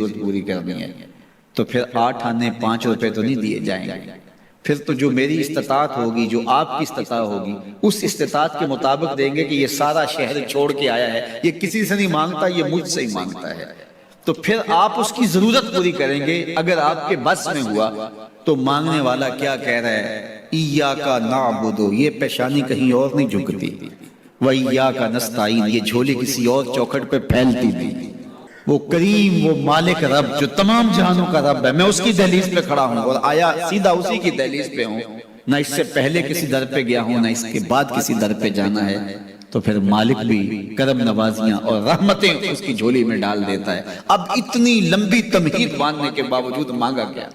ضرورت پوری کرنی ہے تو پھر 8 آنے 5 روپے تو نہیں دیے جائیں گے، پھر تو جو میری استطاعت ہوگی، جو آپ کی استطاعت ہوگی، اس استطاعت کے مطابق دیں گے کہ یہ سارا شہر چھوڑ کے آیا ہے، یہ کسی سے نہیں مانگتا، یہ مجھ سے ہی مانگتا ہے، تو پھر آپ اس کی ضرورت پوری کریں گے۔ اگر آپ کے بس میں ہوا تو مانگنے والا کیا کہہ رہا ہے؟ ایاک نعبد، یہ پیشانی کہیں اور نہیں جھکتی، وایاک نستعین، یہ جھولی کسی اور چوکھٹ پہ پھیلتی نہیں۔ وہ کریم، وہ مالک رب جو تمام جہانوں کا رب ہے، میں اس کی دہلیز پہ کھڑا ہوں اور آیا سیدھا اسی کی دہلیز پہ ہوں، نہ اس سے پہلے کسی در پہ گیا ہوں، نہ اس کے بعد کسی در پہ جانا ہے، تو پھر مالک بھی کرم نوازیاں اور رحمتیں اس کی جھولی میں ڈال دیتا ہے۔ اب اتنی لمبی تمہید باندھنے کے باوجود مانگا کیا؟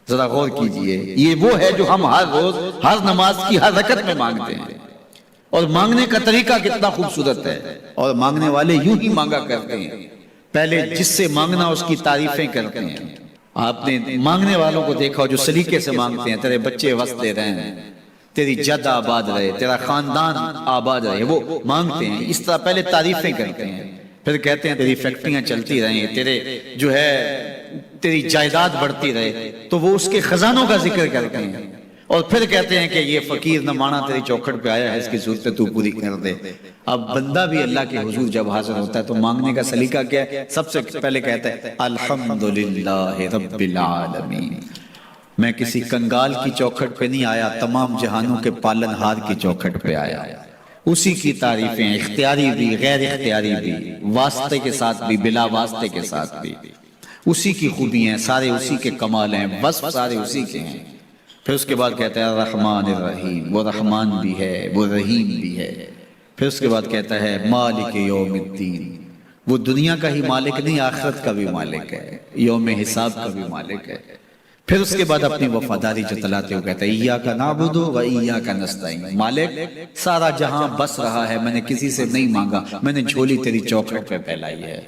ذرا غور کیجئے، یہ وہ ہے جو ہم ہر روز ہر نماز کی ہر رکعت میں مانگتے ہیں، اور مانگنے کا طریقہ کتنا خوبصورت ہے، اور مانگنے والے یوں ہی مانگا کرتے ہیں۔ پہلے جس سے مانگنا اس کی تعریفیں کرتے ہیں۔ آپ نے مانگنے والوں کو دیکھا جو سلیقے سے مانگتے ہیں، تیرے بچے وسط دے رہے ہیں، تیری جد آباد رہے، تیرا خاندان آباد رہے، وہ مانگتے ہیں، اس طرح پہلے تعریفیں کرتے ہیں، پھر کہتے ہیں تیری فیکٹریاں چلتی رہیں، تیرے جو ہے تیری جائیداد بڑھتی رہے، تو وہ اس کے خزانوں کا ذکر کرتے ہیں، اور پھر کہتے ہیں کہ یہ فقیر نہ مانا تیری چوکھٹ پہ آیا ہے، اس کی ضرورتیں تو پوری کر دے۔ اب بندہ بھی اللہ کے حضور جب حاضر ہوتا ہے تو مانگنے کا سلیقہ کیا ہے؟ سب سے پہلے کہتا ہے الحمدللہ رب العالمین، میں کسی کنگال کی چوکھٹ پہ نہیں آیا، تمام جہانوں کے پالن ہار کی چوکھٹ پہ آیا۔ اسی کی تعریفیں اختیاری بھی غیر اختیاری بھی، واسطے کے ساتھ بھی بلا واسطے کے ساتھ بھی، اسی کی خوبی ہیں، سارے اسی کے کمال ہیں، وصف سارے اسی کے ہیں۔ پھر اس کے بعد کہتا ہے الرحمن الرحیم، وہ رحمان بھی ہے، وہ رحیم بھی ہے۔ پھر اس کے بعد کہتا ہے مالک یوم الدین، وہ دنیا کا ہی مالک نہیں، آخرت کا بھی مالک ہے، یوم حساب کا بھی مالک ہے۔ پھر اس کے بعد اپنی وفاداری جتلاتے ہوئے کہتا ہے ایاک نعبد و ایاک نستعین، مالک سارا جہاں بس رہا ہے، میں نے کسی سے نہیں مانگا، میں نے جھولی تیری چوکھٹ پہ پھیلائی ہے،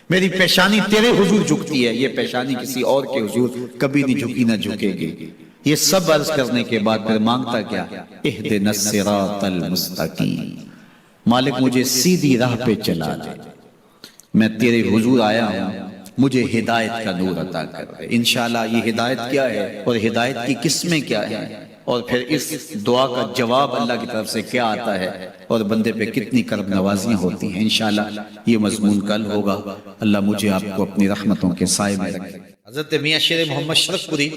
میری پیشانی تیرے حضور جھکتی ہے، یہ پیشانی کسی اور کے حضور کبھی نہیں جھکی نہ جھکے گی۔ یہ سب عرض کرنے کے بعد پھر مانگتا کیا؟ اہدنا الصراط المستقیم، مالک مجھے سیدھی راہ پہ چلا دے، میں تیرے حضور آیا ہوں، مجھے ہدایت کا نور عطا کر دے۔ انشاءاللہ یہ ہدایت کیا ہے اور ہدایت کی قسمیں کیا ہیں، اور پھر اس دعا کا جواب اللہ کی طرف سے کیا آتا ہے، اور بندے پہ کتنی کرم نوازیاں ہوتی ہیں، انشاءاللہ یہ مضمون کل ہوگا۔ اللہ مجھے آپ کو اپنی رحمتوں کے سائے میں رکھے۔ حضرت میاں شیر محمد شرف پوری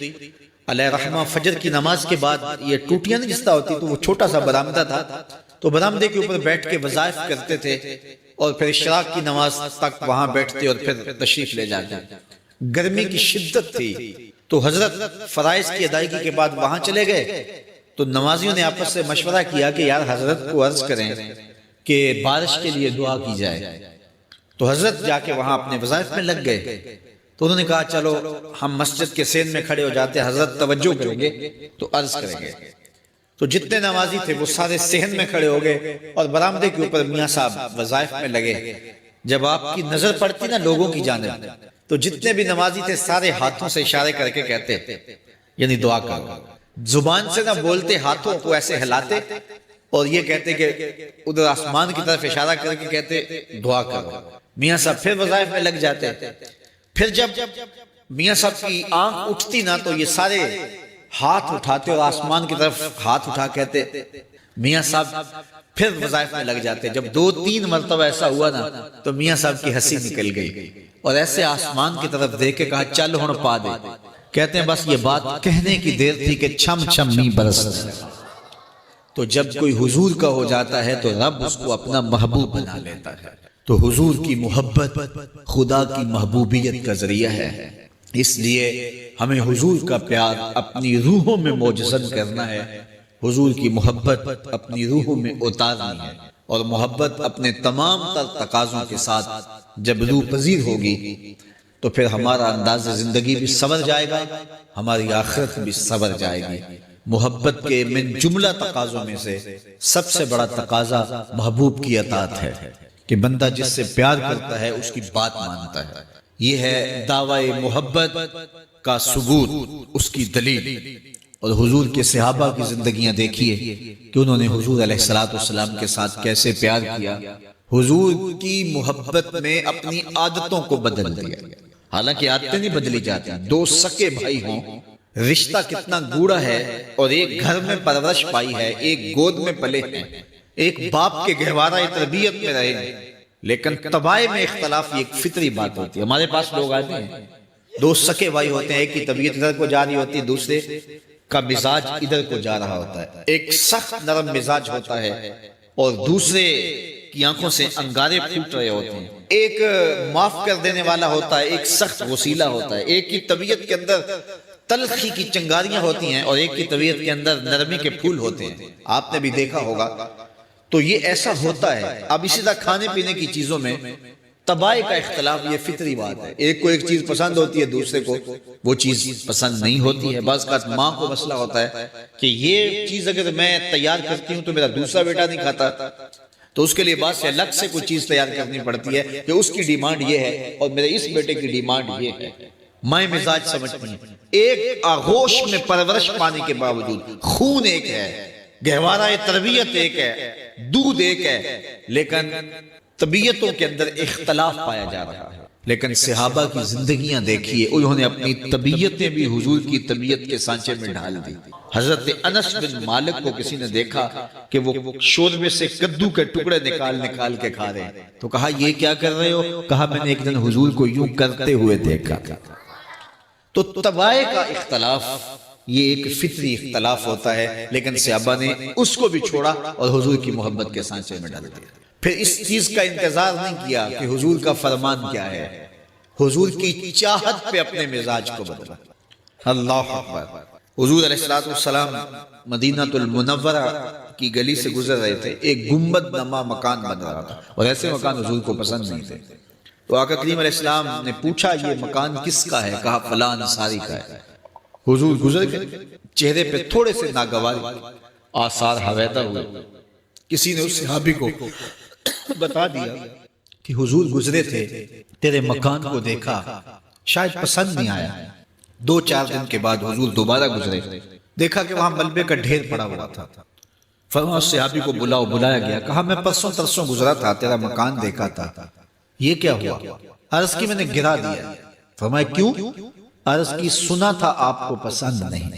علیہ رحمہ فجر کی نماز کے بعد یہ ٹوٹیاں نہیں جستا ہوتی، تو وہ چھوٹا سا برآمدہ تھا، تو برآمدے کے اوپر بیٹھ کے وظائف کرتے تھے، اور پھر اشراق کی نماز تک وہاں بیٹھتے اور پھر تشریف لے جاتے۔ گرمی کی شدت تھی تو حضرت فرائض کی ادائیگی کے بعد وہاں چلے گئے، تو نمازیوں نے آپس سے مشورہ کیا کہ یار حضرت کو عرض کریں کہ بارش کے لیے دعا کی جائے، تو حضرت جا کے وہاں اپنے وظائف میں لگ گئے۔ تو انہوں نے کہا چلو ہم مسجد کے سین میں کھڑے ہو جاتے، حضرت توجہ کریں گے تو عرض کریں گے۔ تو جتنے نمازی تھے وہ سارے صحن میں کھڑے ہو گئے، اور برآمدے کے اوپر میاں صاحب وظائف میں لگے۔ جب آپ کی نظر پڑتی نا لوگوں کی جانب، تو جتنے بھی نمازی تھے سارے ہاتھوں سے اشارے کر کے کہتے، یعنی دعا کرو، زبان سے نہ بولتے، ہاتھوں کو ایسے ہلاتے اور یہ کہتے کہ ادھر آسمان کی طرف اشارہ کر کے کہتے دعا کرو۔ میاں صاحب پھر وظائف میں لگ جاتے۔ پھر جب میاں صاحب کی آنکھ اٹھتی نا تو یہ سارے ہاتھ اٹھاتے اور آسمان کی طرف ہاتھ اٹھا کہتے، میاں صاحب پھر وظائف میں لگ جاتے۔ جب 2-3 مرتبہ ایسا ہوا نا تو میاں صاحب کی ہنسی نکل گئی، اور ایسے آسمان کی طرف دیکھ کے کہا چل ہن پا دے۔ کہتے ہیں بس یہ بات کہنے کی دیر تھی کہ چھم چھم می برس۔ تو جب کوئی حضور کا ہو جاتا ہے تو رب اس کو اپنا محبوب بنا لیتا ہے۔ تو حضور کی محبت خدا کی محبوبیت کا ذریعہ ہے، اس لیے ہمیں حضور کا پیار اپنی روحوں میں موجزن کرنا ہے، حضور کی محبت اپنی روحوں میں اتارنی ہے، اور محبت اپنے تمام تر تقاضوں کے ساتھ جب روح پذیر ہوگی تو پھر ہمارا انداز زندگی بھی سنور جائے گا، ہماری آخرت بھی سنور جائے گی۔ محبت کے من جملہ تقاضوں میں سے سب سے بڑا تقاضا محبوب کی اطاعت ہے، کہ بندہ جس سے پیار کرتا ہے اس کی بات مانتا ہے۔ یہ ہے دعوی محبت کا ثبوت، اس کی دلیل۔ اور حضور کے صحابہ کی زندگیاں دیکھیے کہ انہوں نے حضور علیہ السلام کے ساتھ کیسے پیار کیا، حضور کی محبت میں اپنی عادتوں کو بدل دیا۔ حالانکہ عادتیں نہیں بدلی جاتی. دو سکے بھائی ہوں، رشتہ کتنا گوڑا ہے، اور ایک گھر میں پرورش پائی ہے، ایک گود میں پلے ہیں، ایک باپ کے گہوارہ تربیت میں رہے ہیں، لیکن طبائع میں اختلاف یہ ایک فطری بات ہوتی ہے. ہمارے پاس لوگ آتے ہیں، دو سکے بھائی ہوتے ہیں، ایک کی طبیعت ادھر کو جا رہی ہوتی ہے، دوسرے کا مزاج ادھر کو جا رہا ہوتا ہے. ایک سخت نرم مزاج ہوتا ہے اور دوسرے کی آنکھوں سے انگارے پھوٹ رہے ہوتے ہیں. ایک معاف کر دینے والا ہوتا ہے، ایک سخت غصیلا ہوتا ہے. ایک کی طبیعت کے اندر تلخی کی چنگاریاں ہوتی ہیں اور ایک کی طبیعت کے اندر نرمی کے پھول ہوتے ہیں. آپ نے بھی دیکھا ہوگا. تو یہ ایسا ہوتا ہے. اب اسی طرح کھانے پینے کی چیزوں میں طبائع کا اختلاف یہ فطری بات ہے. ایک کو ایک چیز پسند ہوتی ہے، دوسرے کو وہ چیز پسند نہیں ہوتی ہے. بعض اوقات ماں کو مسئلہ ہوتا ہے کہ یہ چیز اگر میں تیار کرتی ہوں تو میرا دوسرا بیٹا نہیں کھاتا، تو اس کے لیے بعض سے الگ سے کوئی چیز تیار کرنی پڑتی ہے کہ اس کی ڈیمانڈ یہ ہے اور میرے اس بیٹے کی ڈیمانڈ یہ ہے. مائیں مزاج سمجھتی ہیں. ایک آغوش میں پرورش پانے کے باوجود خون ایک ہے، گہوارہ تربیت ایک ہے، دودھ ایک ہے، لیکن طبیعتوں کے اندر اختلاف پایا جا رہا ہے. لیکن صحابہ کی زندگیاں دیکھیے، انہوں نے اپنی طبیعتیں بھی حضور کی طبیعت کے سانچے میں ڈھال دی. حضرت انس بن مالک کو کسی نے دیکھا کہ وہ شوربے سے کدو کے ٹکڑے نکال کے کھا رہے ہیں، تو کہا یہ کیا کر رہے ہو؟ کہا میں نے ایک دن حضور کو یوں کرتے ہوئے دیکھا. تو طبائع کا اختلاف یہ ایک فطری اختلاف ہوتا ہے، لیکن صحابہ نے اس کو بھی چھوڑا اور حضور کی محبت کے سانچے میں ڈال دیا. پھر اس چیز کا انتظار نہیں کیا کہ حضور کا فرمان کیا ہے، حضور کی چاہت پہ اپنے مزاج کو بدلا. اللہ اکبر. حضور علیہ السلام مدینہ المنورہ کی گلی سے گزر رہے تھے. ایک گنبد نما مکان بن رہا تھا اور ایسے مکان حضور کو پسند نہیں تھے. تو آقا کریم علیہ السلام نے پوچھا یہ مکان کس کا ہے؟ کہا فلاں انصاری کا ہے. حضور گزر گئے، چہرے پہ تھوڑے سے ناگواری آثار حویدہ ہوئے. کسی نے اس صحابی کو بتا دیا کہ حضور گزرے تھے، تیرے مکان کو دیکھا، شاید پسند نہیں آیا. 2-4 دن کے بعد حضور دوبارہ گزرے، دیکھا کہ وہاں ملبے کا ڈھیر پڑا ہوا تھا. فرمایا اس صحابی کو بلایا گیا. کہا میں پرسوں ترسوں گزرا تھا، تیرا مکان دیکھا تھا، یہ کیا ہوا؟ عرض کی میں نے گرا دیا. فرمایا کیوں؟ عرض کی سنا تھا آپ کو پسند نہیں،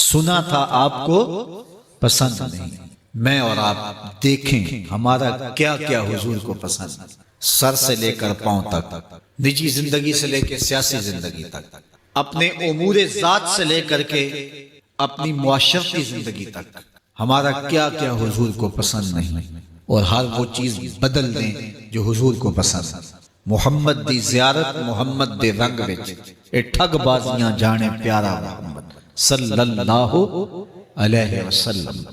سنا تھا آپ کو پسند نہیں. میں اور آپ دیکھیں ہمارا کیا کیا حضور کو پسند، سر سے لے کر پاؤں تک، نجی زندگی سے لے کے سیاسی زندگی تک، اپنے امور ذات سے لے کر کے اپنی معاشرتی زندگی تک، ہمارا کیا کیا حضور کو پسند نہیں. اور ہر وہ چیز بدل دیں جو حضور کو پسند. محمد دی زیارت محمد دے رنگ وچ اے ٹھگ بازیاں جانے پیارا محمد صلی اللہ علیہ وسلم.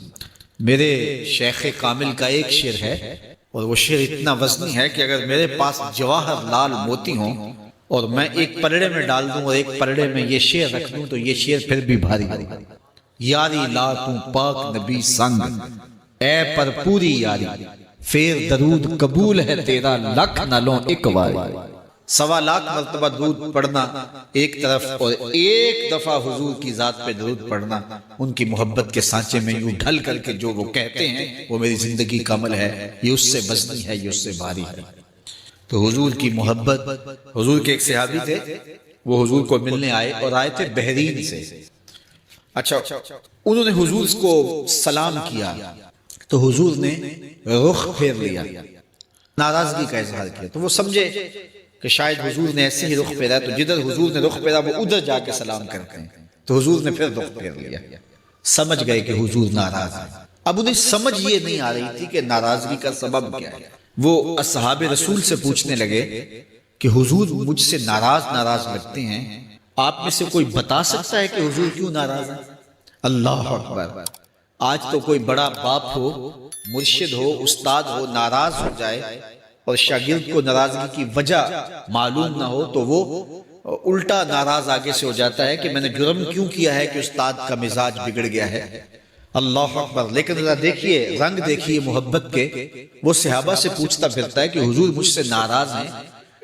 میرے شیخ کامل کا ایک شعر ہے اور وہ شعر اتنا وزنی ہے کہ اگر میرے پاس جواہر لال موتی ہوں اور میں ایک پلڑے میں ڈال دوں اور ایک پلڑے میں یہ شعر رکھ دوں تو یہ شعر پھر بھی بھاری ہوگا. یاری لا تو پاک نبی سنگ اے پر پوری یاری، پھر درود قبول ہے تیرا لکھ نہ لوں ایک واری. 1.25 لاکھ مرتبہ درود پڑھنا ایک طرف اور ایک دفعہ حضور کی ذات پہ درود پڑھنا، ان کی محبت کے سانچے میں یوں ڈھل کر کے جو وہ کہتے ہیں وہ میری زندگی کا عمل ہے، یہ اس سے وزنی ہے، یہ اس سے بھاری ہے. تو حضور کی محبت. حضور کے ایک صحابی تھے، وہ حضور کو ملنے آئے اور آئے تھے بحرین سے. اچھا انہوں نے حضور کو سلام کیا تو حضور نے رخ پھیر لیا، ناراضگی کا اظہار کیا. تو وہ سمجھے کہ شاید حضور نے ایسے ہی رخ پھیرا، تو جدھر حضور نے رخ پھیرا وہ ادھر جا کے سلام کرتے ہیں. تو حضور نے پھر رخ پھیر لیا. سمجھ گئے کہ حضور ناراض ہے. اب انہیں سمجھ یہ نہیں آ رہی تھی کہ ناراضگی کا سبب کیا ہے. وہ اصحاب رسول سے پوچھنے لگے کہ حضور مجھ سے ناراض لگتے ہیں، آپ میں سے کوئی بتا سکتا ہے کہ حضور کیوں ناراض ہیں؟ اللہ اکبر. آج تو کوئی بڑا باپ ہو، مرشد ہو، استاد ہو، ناراض ہو جائے اور شاگرد کو ناراضگی کی وجہ معلوم نہ ہو تو وہ الٹا ناراض آگے سے ہو جاتا ہے کہ میں نے جرم کیوں کیا ہے کہ استاد کا مزاج بگڑ گیا ہے. اللہ اکبر. لیکن ذرا دیکھیے، رنگ دیکھیے محبت کے. وہ صحابہ سے پوچھتا پھرتا ہے کہ حضور مجھ سے ناراض ہیں،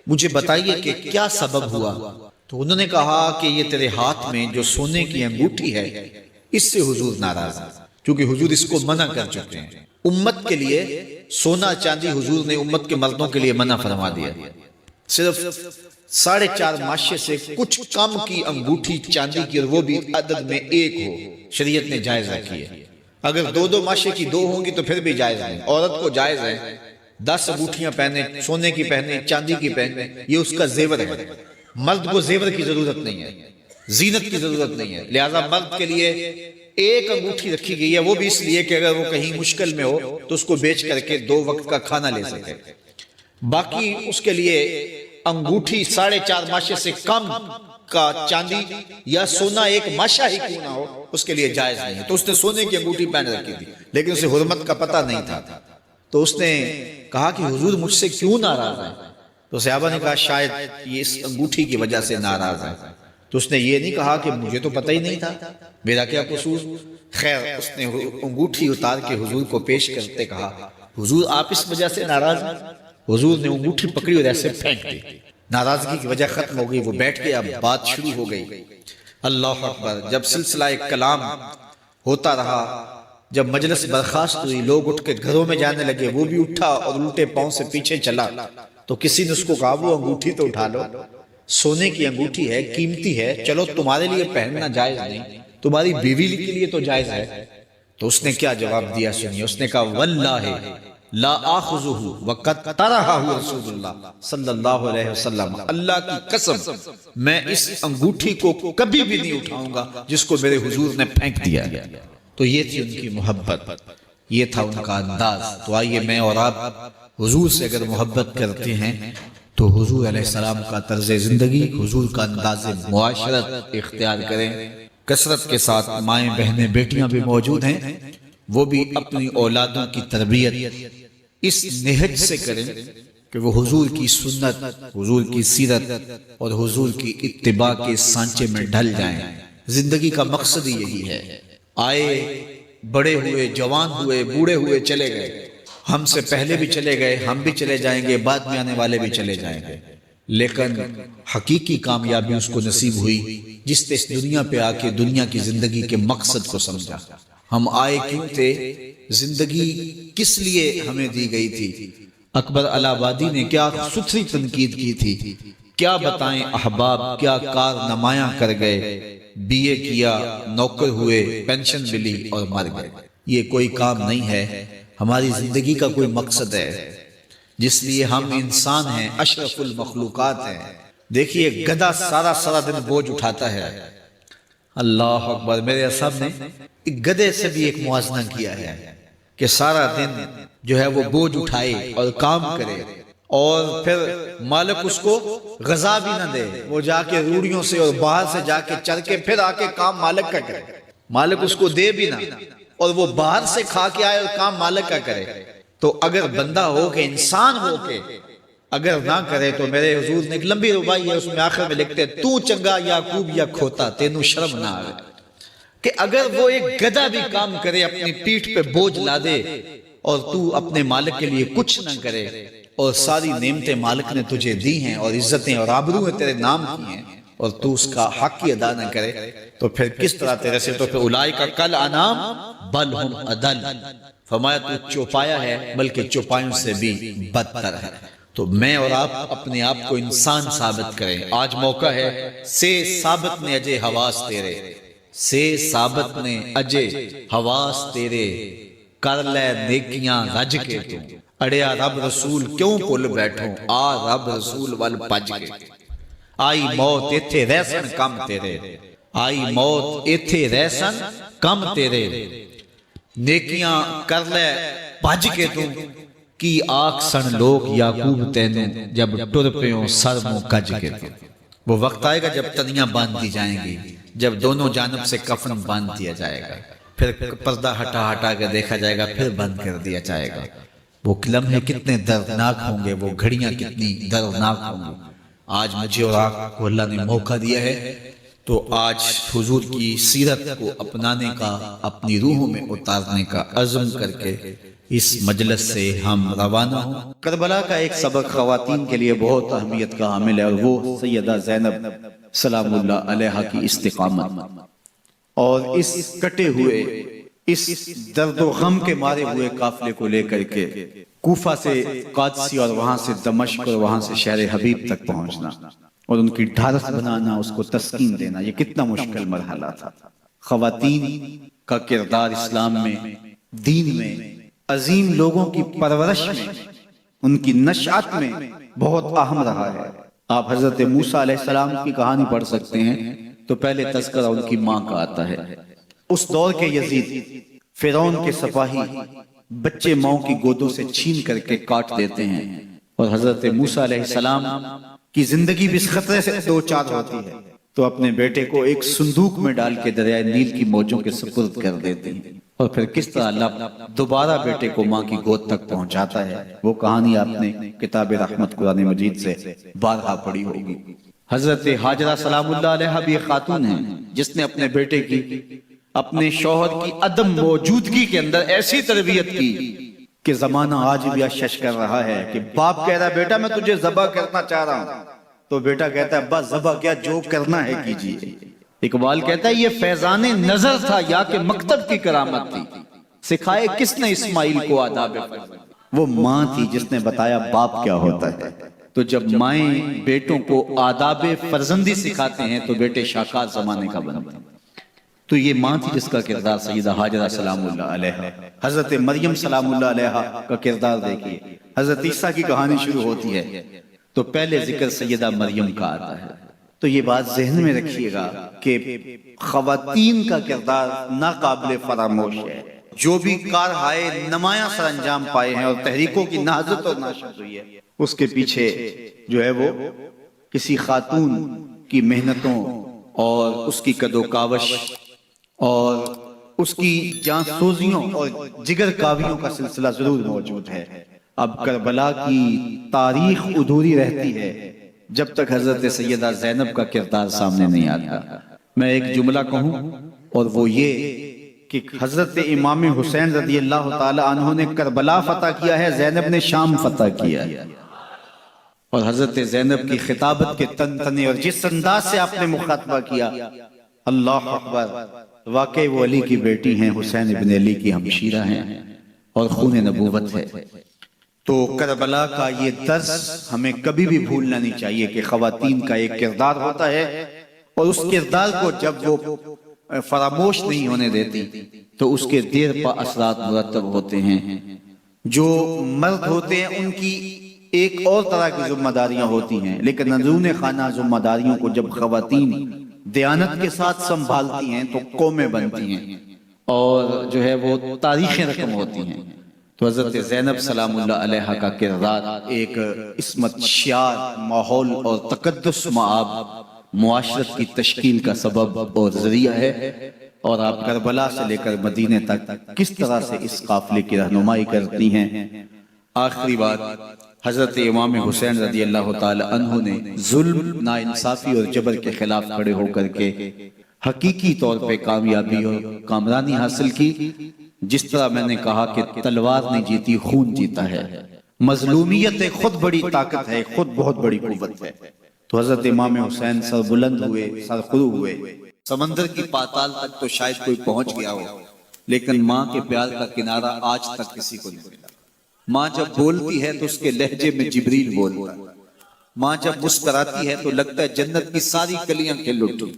مجھے بتائیے کہ کیا سبب ہوا. تو انہوں نے کہا کہ یہ تیرے ہاتھ میں جو سونے کی انگوٹھی ہے اس سے حضور ناراض ہے، کیونکہ حضور اس کو منع کر چکے ہیں. امت کے لیے سونا چاندی حضور نے امت کے مردوں کے لیے منع فرما دیا. صرف 4.5 ماشے سے کچھ کم کی انگوٹھی چاندی کی، اور وہ بھی عدد میں 1 ہو، شریعت نے جائز رکھی ہے۔ اگر 2 ماشے کی 2 ہوں گی تو پھر بھی جائز نہیں۔ عورت کو جائز ہے 10 انگوٹھیاں پہنے، سونے کی پہنے، چاندی کی پہنے، یہ اس کا زیور ہے۔ مرد کو زیور کی ضرورت نہیں ہے، زینت کی ضرورت نہیں ہے، لہٰذا مرد کے لیے 1 انگوٹھی رکھی گئی ہے، وہ بھی اس لیے کہ اگر وہ کہیں مشکل میں ہو تو اس کو بیچ کر کے 2 وقت کا کھانا لے سکے۔ باقی اس کے لیے انگوٹھی 4.5 ماشے سے کم کا چاندی یا سونا 1 ماشا ہی کیوں نہ ہو، اس کے لیے جائز نہیں ہے۔ تو اس نے سونے کی انگوٹھی پہن رکھی تھی، لیکن اسے حرمت کا پتہ نہیں تھا، تو اس نے کہا کہ حضور مجھ سے کیوں ناراض ہیں؟ تو صحابہ نے کہا شاید یہ اس انگوٹھی کی وجہ سے ناراض ہے۔ تو اس نے یہ نہیں کہا کہ مجھے تو پتہ ہی نہیں تھا، میرا کیا قصور؟ خیر اس نے انگوٹھی اتار کے حضور کو پیش کرتے کہا حضور آپ اس وجہ سے ناراض ہیں؟ حضور نے انگوٹھی پکڑی اور ایسے پھینک دی، ناراضگی کی وجہ ختم ہو گئی، وہ بیٹھ گیا، بات شروع ہو گئی۔ اللہ اکبر۔ جب سلسلہ کلام ہوتا رہا، جب مجلس برخاست ہوئی، لوگ اٹھ کے گھروں میں جانے لگے، وہ بھی اٹھا اور الٹے پاؤں سے پیچھے چلا، تو کسی نے اس کو کہا وہ انگوٹھی تو اٹھا لو، سونے کی انگوٹھی ہے، قیمتی ہے، چلو تمہارے لیے پہننا جائز نہیں، تمہاری بیوی کے لیے تو جائز ہے۔ تو اس نے کیا جواب دیا سنیے، اس نے کہا واللہ لا آخذہ وقد طرحہ رسول اللہ صلی اللہ علیہ وسلم، اللہ کی قسم میں اس انگوٹھی کو کبھی بھی نہیں اٹھاؤں گا جس کو میرے حضور نے پھینک دیا۔ تو یہ تھی ان کی محبت، یہ تھا ان کا انداز۔ تو آئیے میں اور آپ حضور سے اگر محبت کرتے ہیں تو حضور علیہ السلام کا طرز زندگی، حضور کا انداز معاشرت اختیار کریں۔ کثرت کے ساتھ مائیں بہنیں بیٹیاں بھی موجود ہیں، وہ بھی اپنی اولادوں کی تربیت اس نہج سے کریں کہ وہ حضور کی سنت، حضور کی سیرت اور حضور کی اتباع کے سانچے میں ڈھل جائیں۔ زندگی کا مقصد ہی یہی ہے۔ آئے، بڑے ہوئے، جوان ہوئے، بوڑھے ہوئے، چلے گئے، ہم سے پہلے بھی چلے گئے، ہم بھی چلے جائیں گے، بعد میں آنے والے بھی چلے جائیں گے، لیکن حقیقی کامیابی اس کو نصیب ہوئی جس نے اس دنیا پہ آ کے دنیا کی زندگی کے مقصد کو سمجھا۔ ہم آئے کیوں تھے، زندگی کس لیے ہمیں دی گئی تھی۔ اکبر الہ آبادی نے کیا ستھری تنقید کی تھی، کیا بتائیں احباب، کیا کار نمایاں کر گئے، بی اے کیا، نوکر ہوئے، پینشن ملی اور مر گئے۔ یہ کوئی کام نہیں ہے، ہماری زندگی کا کوئی مقصد ہے جس لیے ہم انسان ہیں، اشرف المخلوقات ہیں۔ دیکھیے گدھا سارا دن بوجھ اٹھاتا ہے، اللہ اکبر۔ میرے صاحب نے ایک گدھے سے بھی ایک موازنہ کیا ہے کہ سارا دن جو ہے وہ بوجھ اٹھائے اور کام کرے، اور پھر مالک اس کو غذا بھی نہ دے، وہ جا کے روڑیوں سے اور باہر سے جا کے چر کے پھر آ کے کام مالک کا کرے، مالک اس کو دے بھی نہ، اور وہ باہر سے کھا کے آئے اور کام مالک کا کرے۔ تو اگر بندہ ہو کے، انسان ہو کے اگر نہ کرے تو میرے حضور نے ایک لمبی ربائی ہے، اس میں آخر میں لکھتے تو چنگا یعقوب یا کھوتا تینوں شرم نہ آئے، کہ اگر وہ ایک گدھا بھی کام کرے، اپنی پیٹھ پہ بوجھ لا دے، اور تو اپنے مالک کے لیے کچھ نہ کرے، اور ساری نعمتیں مالک نے تجھے دی ہیں اور عزتیں اور آبرویں تیرے نام کی ہیں، اور تو اس کا حق ہی ادا نہ کرے، تو پھر کس طرح تیرے سے، تو پھر اولئک کل انعام بل ہم اضل، فرمایا تو چوپایا ہے بلکہ چوپایوں سے بھی بدتر ہے۔ تو میں اور آپ اپنے آپ کو انسان ثابت کریں۔ آج موقع ہے، سے ثابت نے اجے حواس تیرے، سے ثابت نے اجے حواس تیرے، کر لے نیکیاں رج کے تو، اڑیا رب رسول کیوں پل بیٹھوں، آ رب رسول ول پج کے، آئی موت ایتھے رہسن کم تیرے، آئی موت ایتھے رہسن کم تیرے، نیکیاں کر لے پج کے تو، کی آنکھ سن لوگ یعقوب تینوں، جب ٹر پیوں سر منہ کج کے تو۔ وہ وقت آئے گا جب تنیاں باندھ دی جائیں گی، جب دونوں جانب سے کفن باندھ دیا جائے گا، پھر پردہ ہٹا کے دیکھا جائے گا، پھر بند کر دیا جائے گا۔ وہ لمحے کتنے دردناک ہوں گے، وہ گھڑیاں کتنی دردناک ہوں گی۔ آج مجھے اور آپ کو اللہ نے موقع دیا ہے، تو آج حضور کی سیرت کو اپنانے کا، اپنی روحوں میں اتارنے کا عزم کر کے اس مجلس سے ہم روانہ ہوں۔ کربلا کا ایک سبق خواتین کے لیے بہت اہمیت کا حامل ہے، اور وہ سیدہ زینب سلام اللہ علیہا کی استقامت، اور اس کٹے ہوئے، اس درد و غم کے مارے ہوئے قافلے کو لے کر کے کوفہ سے قادسی اور وہاں سے دمشق اور وہاں سے شہر حبیب تک پہنچنا۔ اور ان کی ڈھارس بنانا، اس کو تسکین دینا، یہ کتنا مشکل مرحلہ تھا۔ خواتین کا کردار اسلام میں، دین میں، عظیم لوگوں کی پرورش میں، ان کی نشأت میں بہت اہم رہا ہے۔ آپ حضرت موسیٰ علیہ السلام کی کہانی پڑھ سکتے ہیں تو پہلے تذکرہ ان کی ماں کا آتا ہے۔ اس دور کے یزید، فرعون کے سپاہی بچے ماؤں کی گودوں سے چھین کر کے کاٹ دیتے ہیں، اور حضرت موسیٰ علیہ السلام کی زندگی بھی اس خطرے سے دو چار ہوتی ہے تو اپنے بیٹے کو ایک صندوق میں ڈال کے دریائے نیل کی موجوں کے سپرد کر دیتے ہیں، اور پھر کس طرح اللہ دوبارہ بیٹے کو ماں کی گود تک پہنچاتا ہے، وہ کہانی آپ نے کتاب رحمت قرآن مجید سے بارہا پڑھی ہوگی۔ حضرت ہاجرہ سلام اللہ علیہ بھی ایک خاتون ہیں جس نے اپنے بیٹے کی، اپنے شوہر کی عدم موجودگی کے اندر ایسی تربیت کی کہ زمانہ آج بھی اشش کر رہا ہے کہ باپ کہہ رہا ہے بیٹا میں تجھے ذبح کرنا چاہ رہا ہوں، تو بیٹا کہتا ہے بس ذبح کیا، جو کرنا ہے کیجیے۔ اقبال کہتا ہے یہ فیضان نظر تھا یا کہ مکتب کی کرامت تھی، سکھائے کس نے اسماعیل کو آداب فرزند، وہ ماں تھی جس نے بتایا باپ کیا ہوتا ہے۔ تو جب مائیں بیٹوں کو آداب فرزندی سکھاتے ہیں تو بیٹے شاکار زمانے کا بنتے ہیں۔ تو یہ ماں تھی جس کا کردار سیدہ ہاجرہ سلام اللہ علیہ، حضرت مریم سلام اللہ علیہ کا کردار دیکھیے۔ حضرت عیسیٰ کی کہانی شروع ہوتی ہے تو پہلے ذکر سیدہ مریم کا آتا ہے۔ تو یہ بات ذہن میں رکھیے گا کہ خواتین کا کردار ناقابل فراموش ہے۔ جو بھی کارہائے نمایاں سر انجام پائے ہیں اور تحریکوں کی نہضت اور ناشد ہوئی ہے، اس کے پیچھے جو ہے وہ کسی خاتون کی محنتوں اور اس کی کد و کاوش اور اس کی جانسوزیوں اور جگر کاویوں کا سلسلہ ضرور موجود ہے۔ اب کربلا کی تاریخ ادھوری رہتی ہے جب تک حضرت سیدہ زینب کا کردار سامنے نہیں آتا۔ میں ایک جملہ کہوں اور وہ یہ کہ حضرت امام حسین رضی اللہ تعالی عنہ نے کربلا فتح کیا ہے، زینب نے شام فتح کیا ہے، اور حضرت زینب کی خطابت کے تن تنے اور جس انداز سے آپ نے مخاطبہ کیا، اللہ اکبر، واقعی وہ علی کی بیٹی ہیں، حسین ابن علی کی ہمشیرہ ہیں اور خون نبوت ہے۔ تو کربلا کا یہ درس ہمیں کبھی بھی بھولنا نہیں چاہیے کہ خواتین کا ایک کردار ہوتا ہے، اور اس کردار کو جب وہ فراموش نہیں ہونے دیتی تو اس کے دیر پا اثرات مرتب ہوتے ہیں۔ جو مرد ہوتے ہیں ان کی ایک اور طرح کی ذمہ داریاں ہوتی ہیں، لیکن اندرون خانہ ذمہ داریوں کو جب خواتین دیانت کے ساتھ سنبھالتی ہیں تو قومیں بنتی ہیں اور جو ہے وہ تاریخیں رقم ہوتی ہیں۔ تو حضرت زینب سلام اللہ علیہ کا کردار ایک عصمت شیار ماحول اور تقدس مآب معاشرت کی تشکیل کا سبب اور ذریعہ ہے، اور آپ کربلا سے لے کر مدینے تک کس طرح سے اس قافلے کی رہنمائی کرتی ہیں۔ آخری بات، حضرت امام حسین رضی اللہ تعالی عنہ نے ظلم، ناانصافی اور جبر کے خلاف کھڑے ہو کر کے حقیقی طور پہ کامیابی اور کامرانی حاصل کی۔ جس طرح میں نے کہا کہ تلوار نہیں جیتی، خون جیتا ہے۔ مظلومیت خود بڑی طاقت ہے، خود بہت بڑی قوت ہے۔ تو حضرت امام حسین سر بلند ہوئے، سر خرو ہوئے، سمندر کی پاتال تک تو شاید کوئی پہنچ گیا ہو، لیکن ماں کے پیار کا کنارہ آج تک کسی کو نہیں ملا۔ ماں جب بولتی ہے تو اس کے لہجے میں جبریل بولتا ہے، ماں جب مسکراتی ہے تو لگتا ہے جنت کی ساری کلیاں کھل اٹھی۔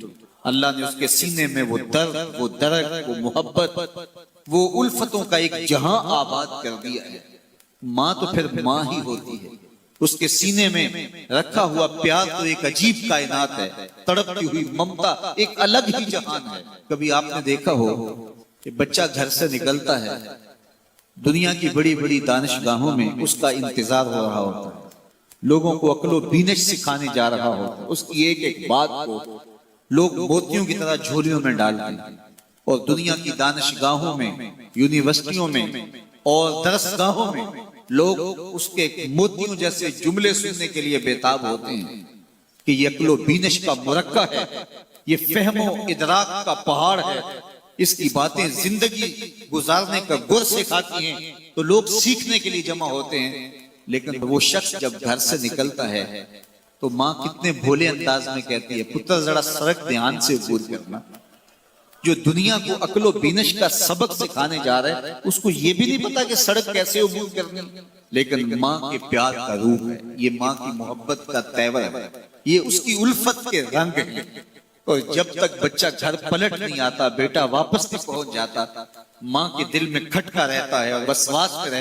اللہ نے اس کے سینے میں وہ درد، وہ درد، وہ محبت، وہ الفتوں کا ایک جہاں آباد کر دیا ہے۔ ماں تو پھر ماں ہی ہوتی ہے، اس کے سینے میں رکھا ہوا پیار تو ایک عجیب کائنات ہے، تڑپتی ہوئی ممتا ایک الگ ہی جہان ہے۔ کبھی آپ نے دیکھا ہو کہ بچہ گھر سے نکلتا ہے، دنیا کی بڑی بڑی دانشگاہوں میں اس کا انتظار ہو رہا ہوتا ہے، لوگوں کو عقل و بینش سکھانے جا رہا ہوتا ہے، اس کی ایک ایک بات کو لوگ موتیوں کی طرح جھولیوں میں ڈالتے ہیں، اور دنیا کی دانشگاہوں میں، یونیورسٹیوں میں اور درسگاہوں میں لوگ اس کے موتیوں جیسے جملے سننے کے لیے بےتاب ہوتے ہیں کہ یہ عقل و بینش کا مرکہ ہے، یہ فہم و ادراک کا پہاڑ ہے، اس کی باتیں زندگی گزارنے کا گر سکھاتی ہیں، تو لوگ سیکھنے کے لیے جمع ہوتے ہیں۔ لیکن وہ شخص جب گھر سے نکلتا ہے تو ماں کتنے بھولے انداز میں کہتی ہے، پتر ذرا سڑک دھیان سے عبور کرنا۔ جو دنیا کو عقل و بینش کا سبق سکھانے جا رہا ہے اس کو یہ بھی نہیں پتا کہ سڑک کیسے عبور کرنی۔ لیکن ماں کے پیار کا روح ہے، یہ ماں کی محبت کا تیور ہے، یہ اس کی الفت کے رنگ ہیں۔ اور جب تک بچہ گھر پلٹ نہیں آتا، بیٹا واپس نہیں پہنچ جاتا، ماں کے دل میں کھٹکا رہتا ہے اور وسواس میں رہتا ہے۔